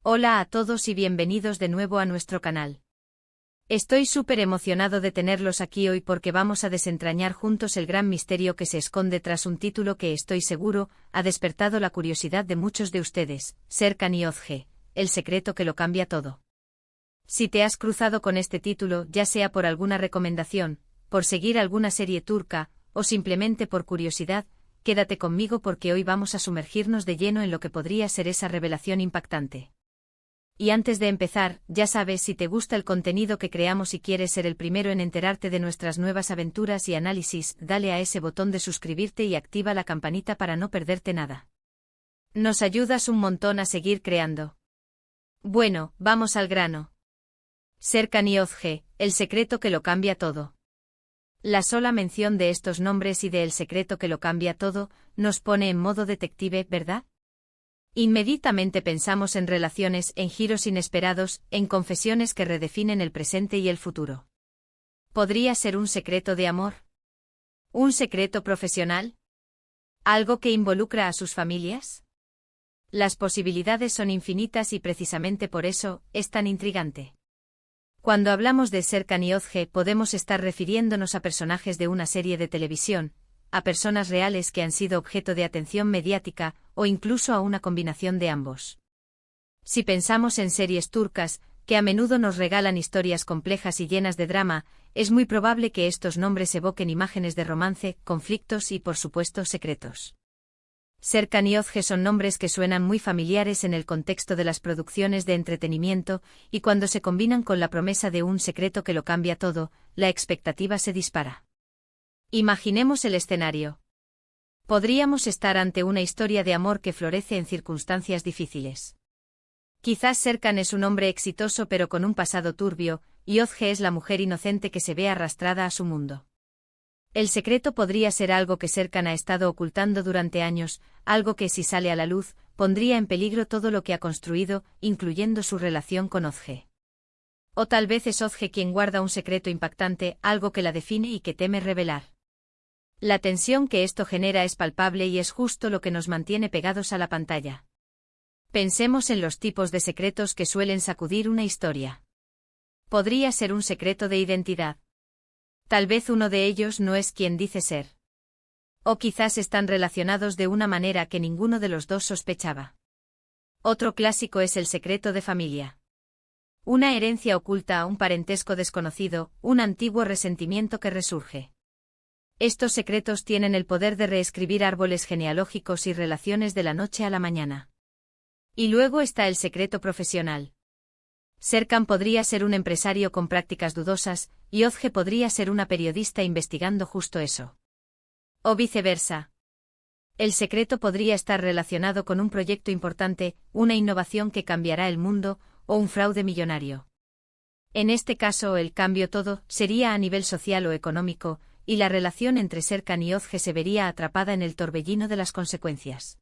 Hola a todos y bienvenidos de nuevo a nuestro canal. Estoy súper emocionado de tenerlos aquí hoy porque vamos a desentrañar juntos el gran misterio que se esconde tras un título que estoy seguro ha despertado la curiosidad de muchos de ustedes, Serkan Yozge, el secreto que lo cambia todo. Si te has cruzado con este título, ya sea por alguna recomendación, por seguir alguna serie turca, o simplemente por curiosidad, quédate conmigo porque hoy vamos a sumergirnos de lleno en lo que podría ser esa revelación impactante. Y antes de empezar, ya sabes, si te gusta el contenido que creamos y quieres ser el primero en enterarte de nuestras nuevas aventuras y análisis, dale a ese botón de suscribirte y activa la campanita para no perderte nada. Nos ayudas un montón a seguir creando. Bueno, vamos al grano. Serkan Yozge, el secreto que lo cambia todo. La sola mención de estos nombres y de El secreto que lo cambia todo, nos pone en modo detective, ¿verdad? Inmediatamente pensamos en relaciones, en giros inesperados, en confesiones que redefinen el presente y el futuro. ¿Podría ser un secreto de amor? ¿Un secreto profesional? ¿Algo que involucra a sus familias? Las posibilidades son infinitas y precisamente por eso, es tan intrigante. Cuando hablamos de Serkan Yozge podemos estar refiriéndonos a personajes de una serie de televisión, a personas reales que han sido objeto de atención mediática, o incluso a una combinación de ambos. Si pensamos en series turcas, que a menudo nos regalan historias complejas y llenas de drama, es muy probable que estos nombres evoquen imágenes de romance, conflictos y, por supuesto, secretos. Serkan Yozge son nombres que suenan muy familiares en el contexto de las producciones de entretenimiento, y cuando se combinan con la promesa de un secreto que lo cambia todo, la expectativa se dispara. Imaginemos el escenario. Podríamos estar ante una historia de amor que florece en circunstancias difíciles. Quizás Serkan es un hombre exitoso pero con un pasado turbio, y Yozge es la mujer inocente que se ve arrastrada a su mundo. El secreto podría ser algo que Serkan ha estado ocultando durante años, algo que si sale a la luz, pondría en peligro todo lo que ha construido, incluyendo su relación con Yozge. O tal vez es Yozge quien guarda un secreto impactante, algo que la define y que teme revelar. La tensión que esto genera es palpable y es justo lo que nos mantiene pegados a la pantalla. Pensemos en los tipos de secretos que suelen sacudir una historia. Podría ser un secreto de identidad. Tal vez uno de ellos no es quien dice ser. O quizás están relacionados de una manera que ninguno de los dos sospechaba. Otro clásico es el secreto de familia. Una herencia oculta, un parentesco desconocido, un antiguo resentimiento que resurge. Estos secretos tienen el poder de reescribir árboles genealógicos y relaciones de la noche a la mañana. Y luego está el secreto profesional. Serkan podría ser un empresario con prácticas dudosas, y Yozge podría ser una periodista investigando justo eso. O viceversa. El secreto podría estar relacionado con un proyecto importante, una innovación que cambiará el mundo, o un fraude millonario. En este caso, el cambio todo sería a nivel social o económico, y la relación entre Serkan y Yozge se vería atrapada en el torbellino de las consecuencias.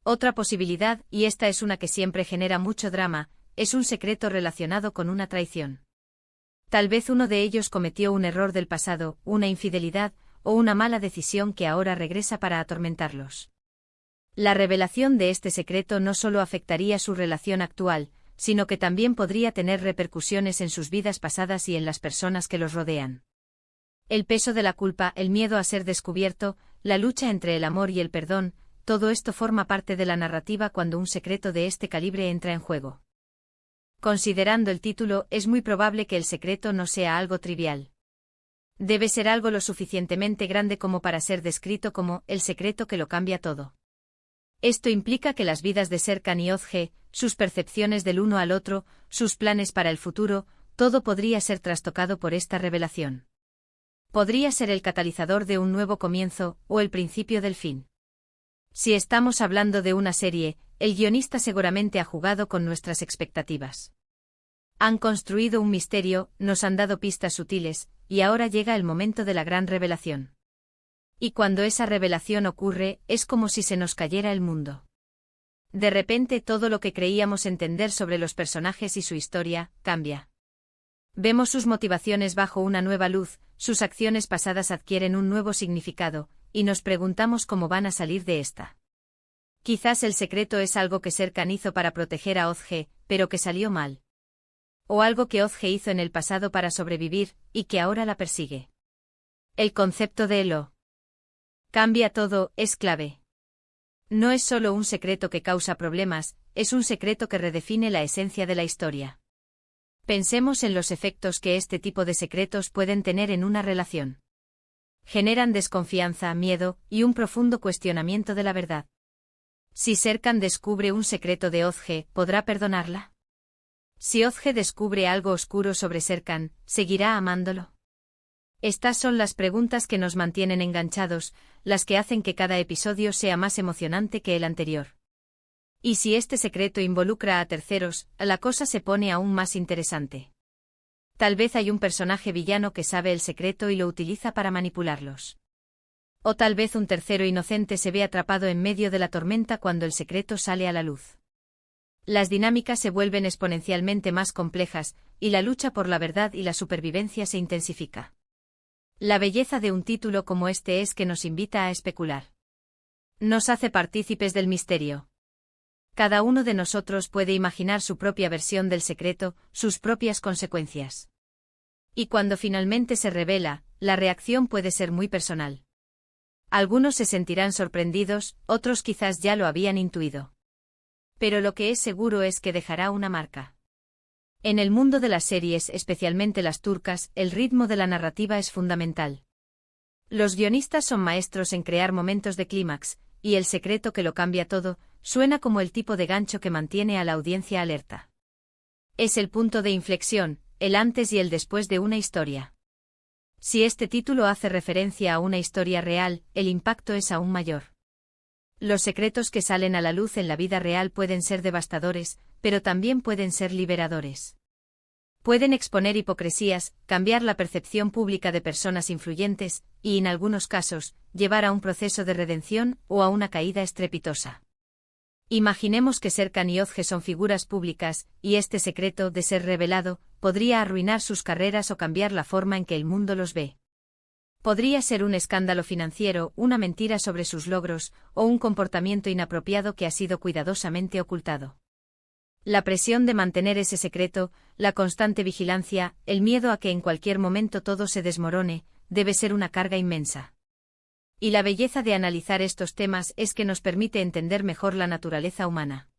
Otra posibilidad, y esta es una que siempre genera mucho drama, es un secreto relacionado con una traición. Tal vez uno de ellos cometió un error del pasado, una infidelidad, o una mala decisión que ahora regresa para atormentarlos. La revelación de este secreto no solo afectaría su relación actual, sino que también podría tener repercusiones en sus vidas pasadas y en las personas que los rodean. El peso de la culpa, el miedo a ser descubierto, la lucha entre el amor y el perdón, todo esto forma parte de la narrativa cuando un secreto de este calibre entra en juego. Considerando el título, es muy probable que el secreto no sea algo trivial. Debe ser algo lo suficientemente grande como para ser descrito como el secreto que lo cambia todo. Esto implica que las vidas de Serkan y Yozge, sus percepciones del uno al otro, sus planes para el futuro, todo podría ser trastocado por esta revelación. Podría ser el catalizador de un nuevo comienzo, o el principio del fin. Si estamos hablando de una serie, el guionista seguramente ha jugado con nuestras expectativas. Han construido un misterio, nos han dado pistas sutiles, y ahora llega el momento de la gran revelación. Y cuando esa revelación ocurre, es como si se nos cayera el mundo. De repente todo lo que creíamos entender sobre los personajes y su historia, cambia. Vemos sus motivaciones bajo una nueva luz, sus acciones pasadas adquieren un nuevo significado, y nos preguntamos cómo van a salir de esta. Quizás el secreto es algo que Serkan hizo para proteger a Ozge, pero que salió mal. O algo que Ozge hizo en el pasado para sobrevivir, y que ahora la persigue. El concepto de lo cambia todo es clave. No es solo un secreto que causa problemas, es un secreto que redefine la esencia de la historia. Pensemos en los efectos que este tipo de secretos pueden tener en una relación. Generan desconfianza, miedo, y un profundo cuestionamiento de la verdad. Si Serkan descubre un secreto de Ozge, ¿podrá perdonarla? Si Ozge descubre algo oscuro sobre Serkan, ¿seguirá amándolo? Estas son las preguntas que nos mantienen enganchados, las que hacen que cada episodio sea más emocionante que el anterior. Y si este secreto involucra a terceros, la cosa se pone aún más interesante. Tal vez hay un personaje villano que sabe el secreto y lo utiliza para manipularlos. O tal vez un tercero inocente se ve atrapado en medio de la tormenta cuando el secreto sale a la luz. Las dinámicas se vuelven exponencialmente más complejas, y la lucha por la verdad y la supervivencia se intensifica. La belleza de un título como este es que nos invita a especular. Nos hace partícipes del misterio. Cada uno de nosotros puede imaginar su propia versión del secreto, sus propias consecuencias. Y cuando finalmente se revela, la reacción puede ser muy personal. Algunos se sentirán sorprendidos, otros quizás ya lo habían intuido. Pero lo que es seguro es que dejará una marca. En el mundo de las series, especialmente las turcas, el ritmo de la narrativa es fundamental. Los guionistas son maestros en crear momentos de clímax, y el secreto que lo cambia todo, suena como el tipo de gancho que mantiene a la audiencia alerta. Es el punto de inflexión, el antes y el después de una historia. Si este título hace referencia a una historia real, el impacto es aún mayor. Los secretos que salen a la luz en la vida real pueden ser devastadores, pero también pueden ser liberadores. Pueden exponer hipocresías, cambiar la percepción pública de personas influyentes, y en algunos casos, llevar a un proceso de redención o a una caída estrepitosa. Imaginemos que Serkan y Ozge son figuras públicas, y este secreto, de ser revelado, podría arruinar sus carreras o cambiar la forma en que el mundo los ve. Podría ser un escándalo financiero, una mentira sobre sus logros, o un comportamiento inapropiado que ha sido cuidadosamente ocultado. La presión de mantener ese secreto, la constante vigilancia, el miedo a que en cualquier momento todo se desmorone, debe ser una carga inmensa. Y la belleza de analizar estos temas es que nos permite entender mejor la naturaleza humana.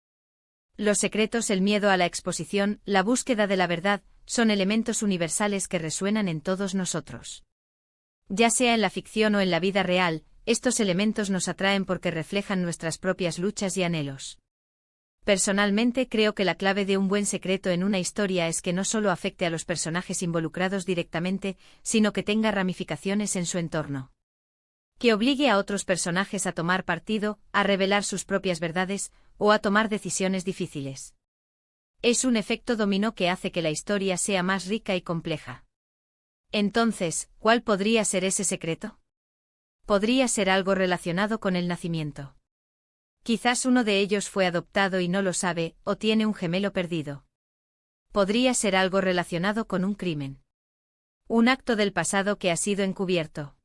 Los secretos, el miedo a la exposición, la búsqueda de la verdad, son elementos universales que resuenan en todos nosotros. Ya sea en la ficción o en la vida real, estos elementos nos atraen porque reflejan nuestras propias luchas y anhelos. Personalmente creo que la clave de un buen secreto en una historia es que no solo afecte a los personajes involucrados directamente, sino que tenga ramificaciones en su entorno. Que obligue a otros personajes a tomar partido, a revelar sus propias verdades, o a tomar decisiones difíciles. Es un efecto dominó que hace que la historia sea más rica y compleja. Entonces, ¿cuál podría ser ese secreto? Podría ser algo relacionado con el nacimiento. Quizás uno de ellos fue adoptado y no lo sabe, o tiene un gemelo perdido. Podría ser algo relacionado con un crimen. Un acto del pasado que ha sido encubierto.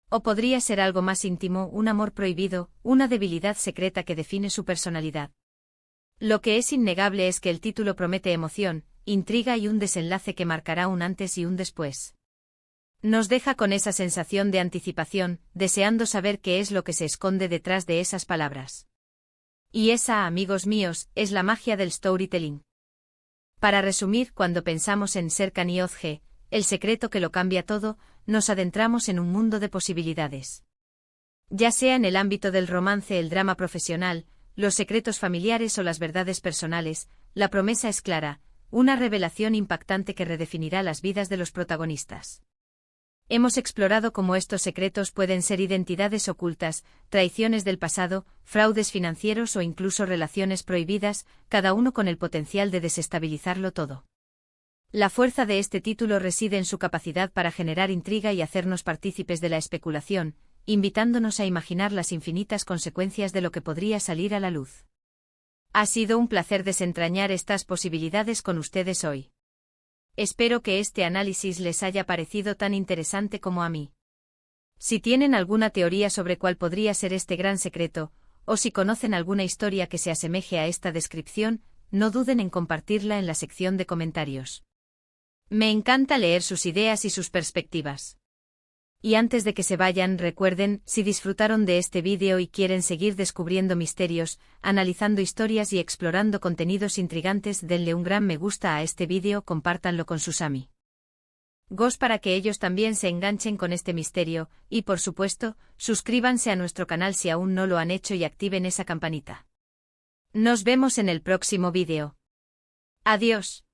O podría ser algo más íntimo, un amor prohibido, una debilidad secreta que define su personalidad. Lo que es innegable es que el título promete emoción, intriga y un desenlace que marcará un antes y un después. Nos deja con esa sensación de anticipación, deseando saber qué es lo que se esconde detrás de esas palabras. Y esa, amigos míos, es la magia del storytelling. Para resumir, cuando pensamos en Serkan y Ozge, el secreto que lo cambia todo, nos adentramos en un mundo de posibilidades. Ya sea en el ámbito del romance, el drama profesional, los secretos familiares o las verdades personales, la promesa es clara, una revelación impactante que redefinirá las vidas de los protagonistas. Hemos explorado cómo estos secretos pueden ser identidades ocultas, traiciones del pasado, fraudes financieros o incluso relaciones prohibidas, cada uno con el potencial de desestabilizarlo todo. La fuerza de este título reside en su capacidad para generar intriga y hacernos partícipes de la especulación, invitándonos a imaginar las infinitas consecuencias de lo que podría salir a la luz. Ha sido un placer desentrañar estas posibilidades con ustedes hoy. Espero que este análisis les haya parecido tan interesante como a mí. Si tienen alguna teoría sobre cuál podría ser este gran secreto, o si conocen alguna historia que se asemeje a esta descripción, no duden en compartirla en la sección de comentarios. Me encanta leer sus ideas y sus perspectivas. Y antes de que se vayan, recuerden, si disfrutaron de este vídeo y quieren seguir descubriendo misterios, analizando historias y explorando contenidos intrigantes, denle un gran me gusta a este vídeo, compártanlo con sus amigos para que ellos también se enganchen con este misterio, y por supuesto, suscríbanse a nuestro canal si aún no lo han hecho y activen esa campanita. Nos vemos en el próximo vídeo. Adiós.